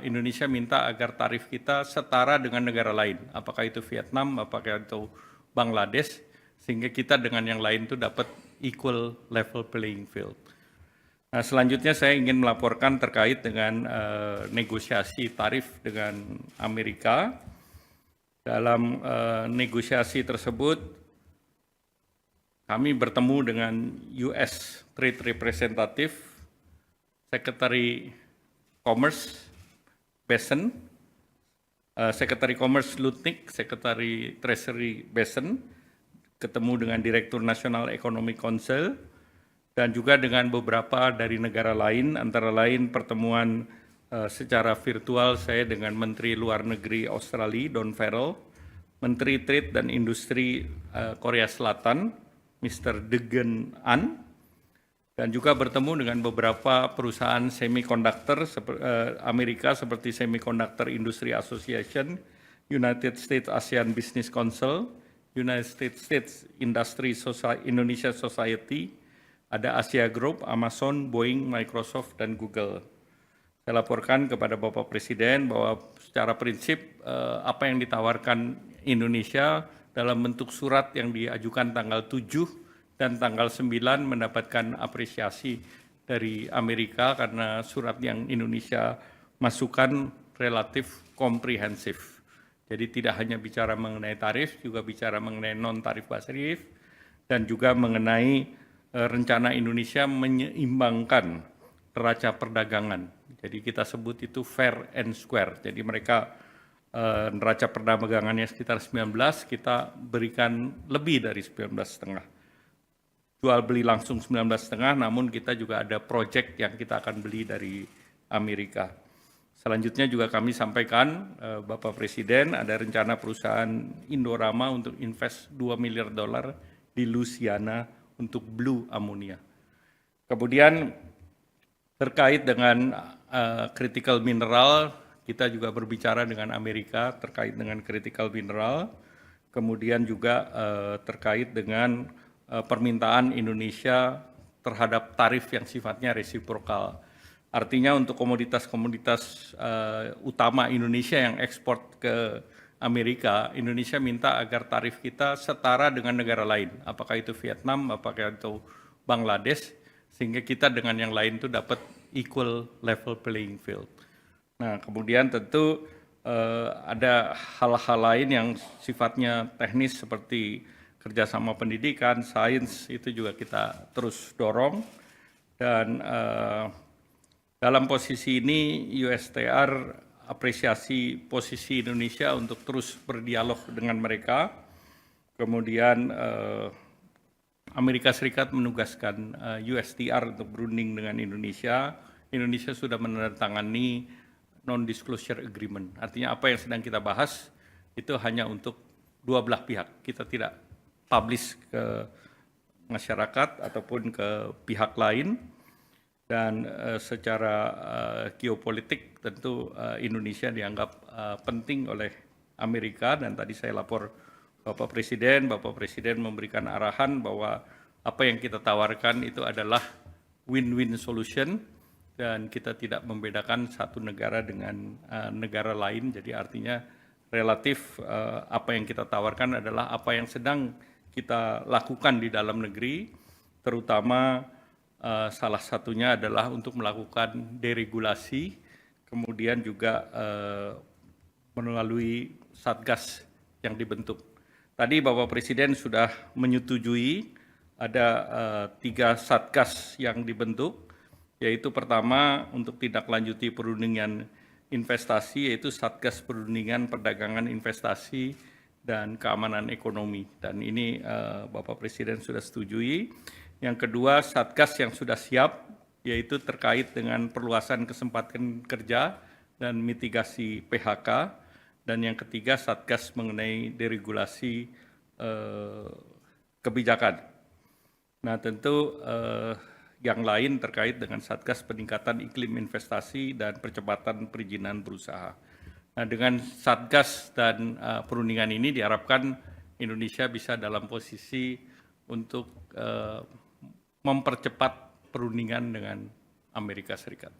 Indonesia minta agar tarif kita setara dengan negara lain, apakah itu Vietnam, apakah itu Bangladesh, sehingga kita dengan yang lain itu dapat equal level playing field. Nah, selanjutnya saya ingin melaporkan terkait dengan negosiasi tarif dengan Amerika. Dalam negosiasi tersebut, kami bertemu dengan US Trade Representative, Secretary Commerce Besen, Secretary Commerce Lutnick, Secretary Treasury Besen, ketemu dengan Direktur Nasional Economic Council, dan juga dengan beberapa dari negara lain, antara lain pertemuan secara virtual saya dengan Menteri Luar Negeri Australia, Don Farrell, Menteri Trade dan Industri Korea Selatan, Mr. Degen An, dan juga bertemu dengan beberapa perusahaan semiconductor Amerika seperti Semiconductor Industry Association, United States ASEAN Business Council, United States Industry Indonesia Society, ada Asia Group, Amazon, Boeing, Microsoft, dan Google. Saya laporkan kepada Bapak Presiden bahwa secara prinsip apa yang ditawarkan Indonesia dalam bentuk surat yang diajukan tanggal 7 dan tanggal 9 mendapatkan apresiasi dari Amerika karena surat yang Indonesia masukkan relatif komprehensif. Jadi tidak hanya bicara mengenai tarif, juga bicara mengenai non-tarif tarif, dan juga mengenai rencana Indonesia menyeimbangkan neraca perdagangan. Jadi kita sebut itu fair and square. Jadi mereka neraca perdagangannya sekitar 19, kita berikan lebih dari 19,5. Jual beli langsung 19,5, namun kita juga ada proyek yang kita akan beli dari Amerika. Selanjutnya juga kami sampaikan, Bapak Presiden, ada rencana perusahaan Indorama untuk invest $2 miliar di Louisiana untuk blue ammonia. Kemudian terkait dengan critical mineral, kita juga berbicara dengan Amerika terkait dengan critical mineral, kemudian juga terkait dengan permintaan Indonesia terhadap tarif yang sifatnya resiprokal. Artinya untuk komoditas-komoditas utama Indonesia yang ekspor ke Amerika, Indonesia minta agar tarif kita setara dengan negara lain, apakah itu Vietnam, apakah itu Bangladesh, sehingga kita dengan yang lain itu dapat equal level playing field. Nah, kemudian tentu ada hal-hal lain yang sifatnya teknis seperti kerjasama pendidikan, sains, itu juga kita terus dorong. Dan dalam posisi ini USTR apresiasi posisi Indonesia untuk terus berdialog dengan mereka. Kemudian Amerika Serikat menugaskan USTR untuk berunding dengan Indonesia. Indonesia sudah menandatangani non-disclosure agreement. Artinya apa yang sedang kita bahas itu hanya untuk dua belah pihak. Kita tidak publish ke masyarakat ataupun ke pihak lain. Dan secara geopolitik tentu Indonesia dianggap penting oleh Amerika, dan tadi saya lapor Bapak Presiden memberikan arahan bahwa apa yang kita tawarkan itu adalah win-win solution dan kita tidak membedakan satu negara dengan negara lain. Jadi artinya relatif apa yang kita tawarkan adalah apa yang sedang kita lakukan di dalam negeri, terutama salah satunya adalah untuk melakukan deregulasi, kemudian juga melalui Satgas yang dibentuk. Tadi Bapak Presiden sudah menyetujui ada 3 Satgas yang dibentuk, yaitu pertama untuk tindak lanjuti perundingan investasi, yaitu Satgas Perundingan Perdagangan Investasi dan Keamanan Ekonomi. Dan ini Bapak Presiden sudah setujui. Yang kedua, Satgas yang sudah siap, yaitu terkait dengan perluasan kesempatan kerja dan mitigasi PHK. Dan yang ketiga, Satgas mengenai deregulasi kebijakan. Nah, tentu yang lain terkait dengan Satgas peningkatan iklim investasi dan percepatan perizinan berusaha. Nah, dengan Satgas dan perundingan ini diharapkan Indonesia bisa dalam posisi untuk mempercepat perundingan dengan Amerika Serikat.